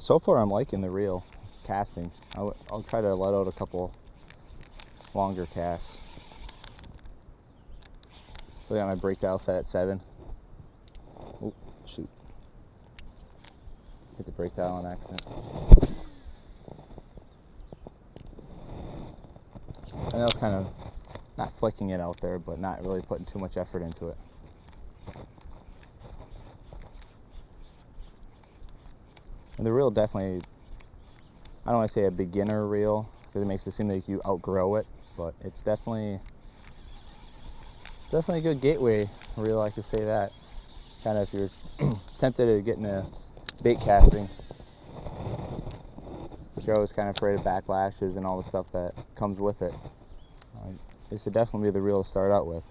So far I'm liking the reel casting. I'll try to let out a couple longer casts. So I got my brake dial set at 7. Oh, shoot. Hit the brake dial on accident. And I was kind of not flicking it out there, but not really putting too much effort into it. And the reel definitely, I don't want to say a beginner reel, because it makes it seem like you outgrow it, but it's definitely a good gateway reel, I could say that. Kind of if you're tempted to get into bait casting, but you're always kind of afraid of backlashes and all the stuff that comes with it. This would definitely be the reel to start out with.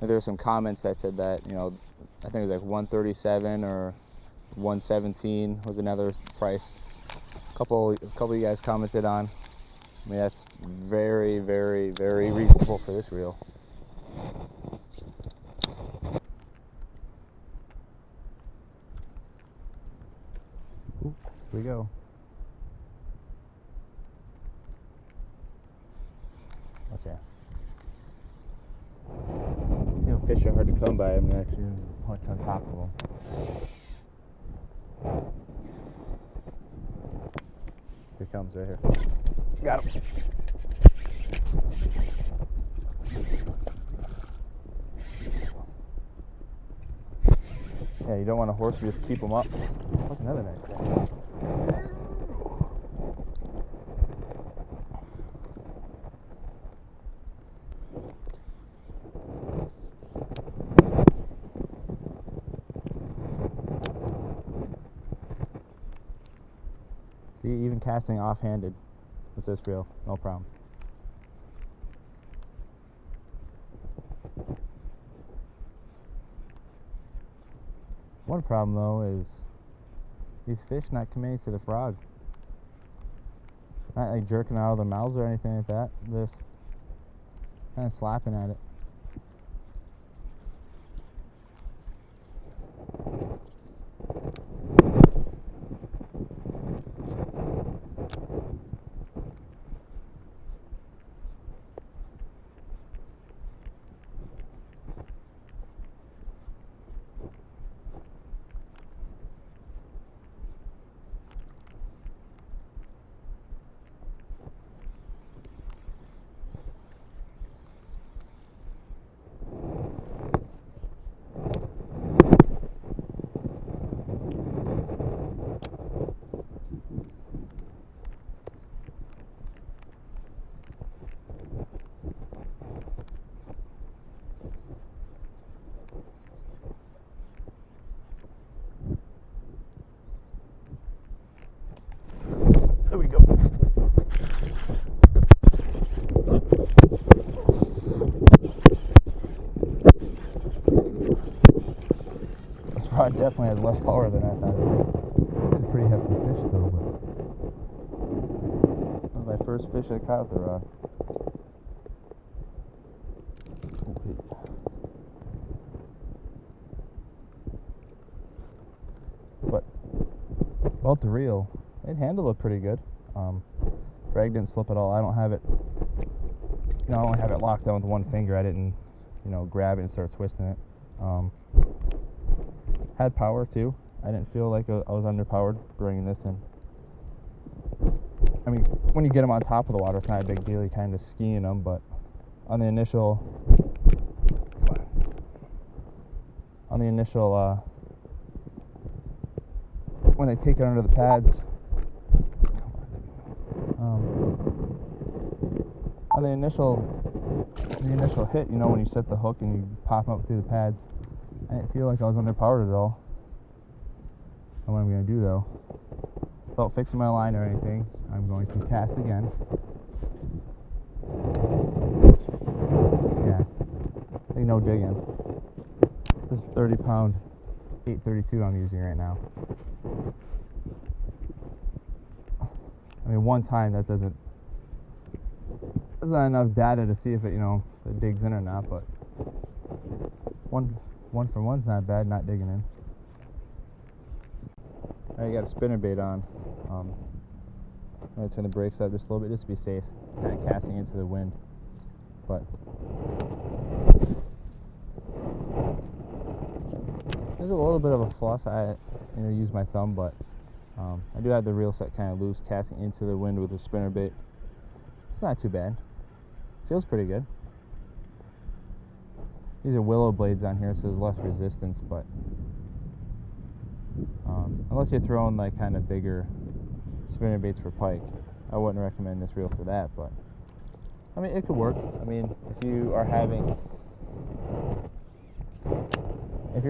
And there were some comments that said that, you know, I think it was like 137 or 117 was another price. A couple of you guys commented on. I mean, that's very, very, very reasonable for this reel. Ooh, here we go. Okay. See how fish are hard to come by. I'm actually punch on top of them. Here comes right here. Got him. Yeah, you don't want a horse, you just keep them up. That's another nice guy. See, even casting off-handed with this reel, no problem. One problem though is these fish not committing to the frog. Not like jerking out of their mouths or anything like that. They're just kind of slapping at it. There we go. This rod definitely has less power than I thought it would. It's a pretty hefty fish though, but that was my first fish I caught with the rod. But about the reel, it handled it pretty good. Drag didn't slip at all. I don't have it, you know, I only have it locked down with one finger. I didn't, you know, grab it and start twisting it. Had power too. I didn't feel like I was underpowered bringing this in. I mean, when you get them on top of the water, it's not a big deal. You're kind of skiing them, but on the initial, when they take it under the pads, on the initial hit, you know, when you set the hook and you pop up through the pads, I didn't feel like I was underpowered at all. And what I'm going to do though, without fixing my line or anything, I'm going to cast again. Yeah, like no digging. This is 30-pound 832 I'm using right now. I mean, one time that that's not enough data to see if it, you know, it digs in or not, but one for one's not bad, not digging in. I got a spinnerbait on. I'm going to turn the brakes up just a little bit just to be safe, kind of casting into the wind. But there's a little bit of a fluff. I use my thumb, but I do have the reel set kind of loose, casting into the wind with a spinnerbait. It's not too bad. Feels pretty good. These are willow blades on here, so there's less resistance, but unless you're throwing like kind of bigger spinnerbaits for pike, I wouldn't recommend this reel for that, but I mean, it could work. I mean, if you're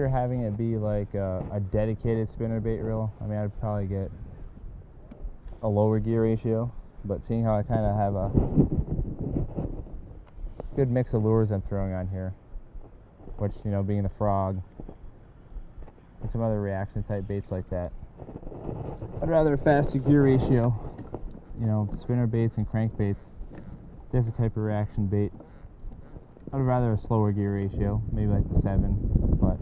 having it be like a dedicated spinnerbait reel, I mean, I'd probably get a lower gear ratio, but seeing how I kind of have a good mix of lures I'm throwing on here, which, being the frog and some other reaction type baits like that, I'd rather a faster gear ratio. Spinner baits and crankbaits, different type of reaction bait. I'd rather a slower gear ratio, maybe like the 7, but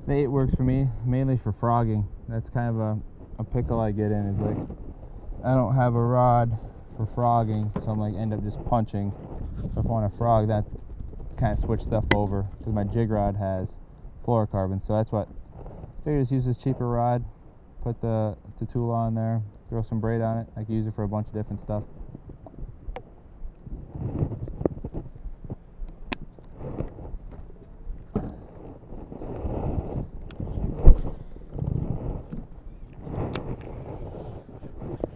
the 8 works for me, mainly for frogging. That's kind of a pickle I get in, is like I don't have a rod for frogging, so I'm like end up just punching. So if I want to frog, that kind of switch stuff over, because my jig rod has fluorocarbon, so that's what I figured. Just use this cheaper rod, put the Tatula on there, throw some braid on it. I can use it for a bunch of different stuff.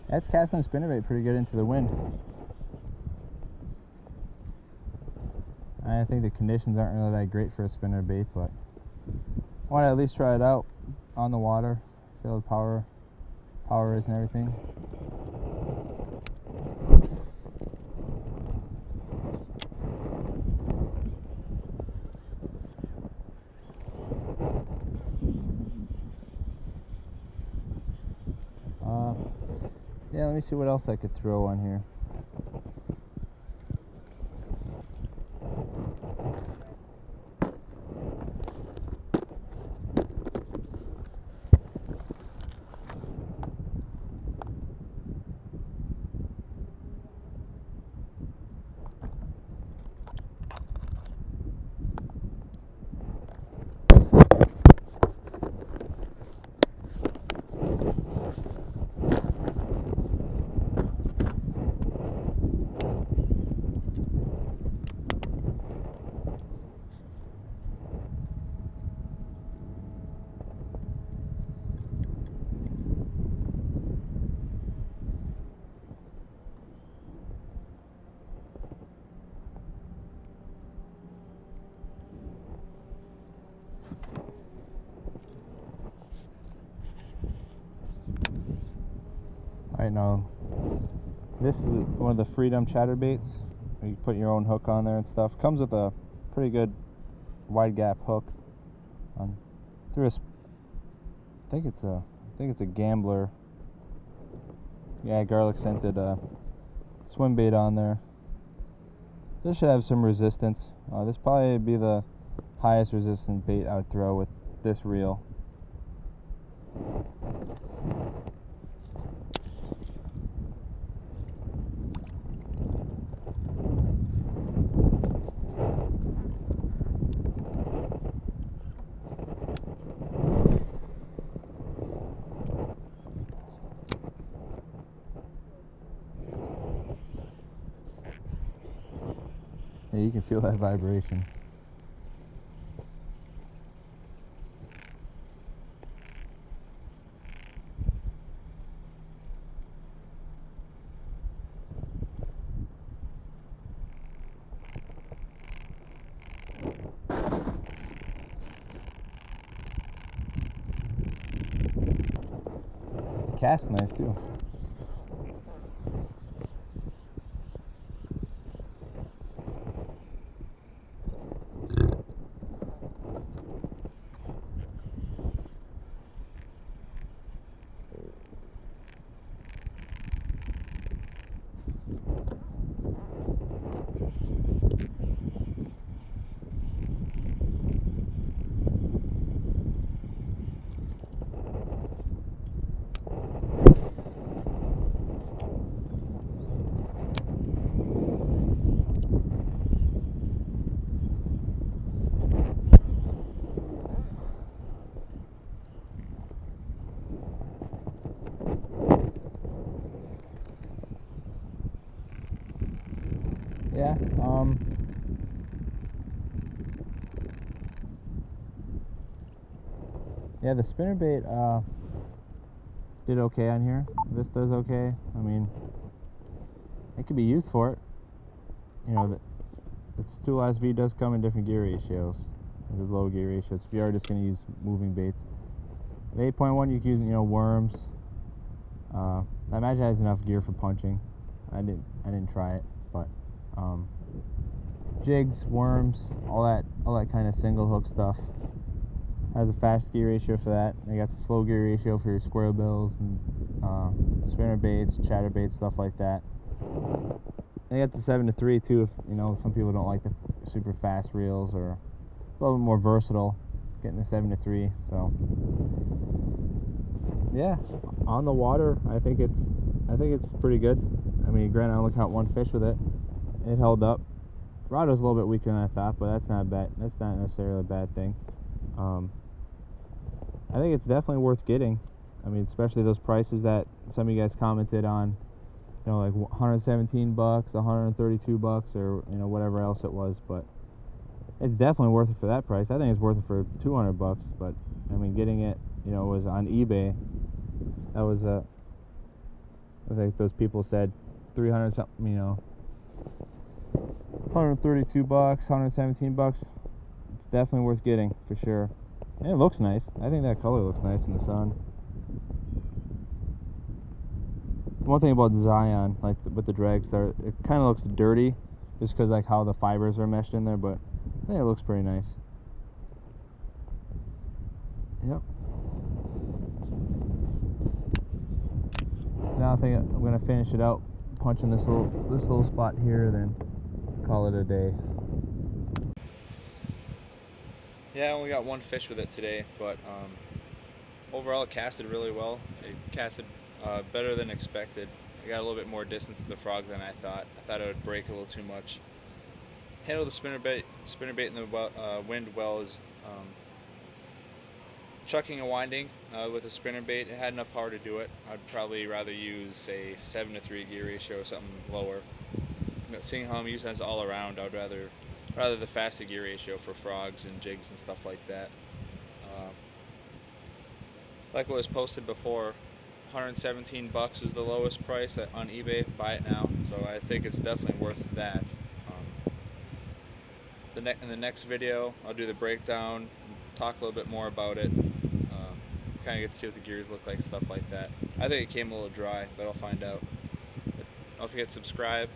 That's casting the spinnerbait pretty good into the wind. I think the conditions aren't really that great for a spinnerbait, but I want to at least try it out on the water, feel the power is and everything. Yeah, let me see what else I could throw on here. Alright, now this is one of the Freedom chatterbaits. You can put your own hook on there and stuff. Comes with a pretty good wide gap hook on through a, I think it's a Gambler, yeah, garlic scented swim bait on there. This should have some resistance. This probably be the highest resistant bait I would throw with this reel. Yeah, you can feel that vibration. Cast nice too. yeah. Yeah, the spinnerbait did okay on here. This does okay. I mean, it could be used for it. You know, this Tatula SV does come in different gear ratios. There's low gear ratios. If you are just going to use moving baits, the 8.1 you can use, you know, worms. I imagine it has enough gear for punching. I didn't try it, but jigs, worms, all that kind of single hook stuff. Has a fast gear ratio for that. You got the slow gear ratio for your squirrel bills and spinner baits, chatter baits, stuff like that. And you got the 7-3 too. If you know, some people don't like the super fast reels, or a little bit more versatile, getting the 7-3. So yeah, on the water, I think it's pretty good. I mean, granted, I only caught one fish with it. It held up. Rod was a little bit weaker than I thought, but that's not bad. That's not necessarily a bad thing. I think it's definitely worth getting. I mean, especially those prices that some of you guys commented on. You know, like 117 bucks, 132 bucks, or you know, whatever else it was. But it's definitely worth it for that price. I think it's worth it for 200 bucks. But I mean, getting it, you know, was on eBay. That was I think those people said 300 something. You know, 132 bucks, 117 bucks. It's definitely worth getting for sure. And it looks nice. I think that color looks nice in the sun. One thing about the Zion, like with the drag star, it kind of looks dirty just because like how the fibers are meshed in there, but I think it looks pretty nice. Yep. Now I think I'm gonna finish it out, punching this little spot here, then call it a day. Yeah, I only got one fish with it today, but overall it casted really well. It casted better than expected. I got a little bit more distance to the frog than I thought. I thought it would break a little too much. Handled the spinnerbait in the wind well is chucking and winding with a spinnerbait. It had enough power to do it. I'd probably rather use a 7-3 gear ratio or something lower. But seeing how I'm using this all around, I'd rather the faster gear ratio for frogs and jigs and stuff like that. Like what was posted before, 117 bucks is the lowest price on eBay. Buy it now. So I think it's definitely worth that. In the next video, I'll do the breakdown, talk a little bit more about it, kind of get to see what the gears look like, stuff like that. I think it came a little dry, but I'll find out. But don't forget to subscribe,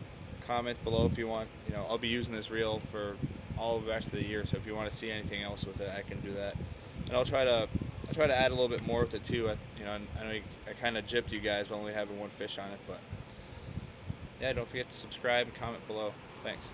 comment below if you want. You know, I'll be using this reel for all of the rest of the year, so if you want to see anything else with it, I can do that. And I'll try to add a little bit more with it too. You know, I know I kind of gypped you guys by only having one fish on it, but yeah, don't forget to subscribe and comment below. Thanks.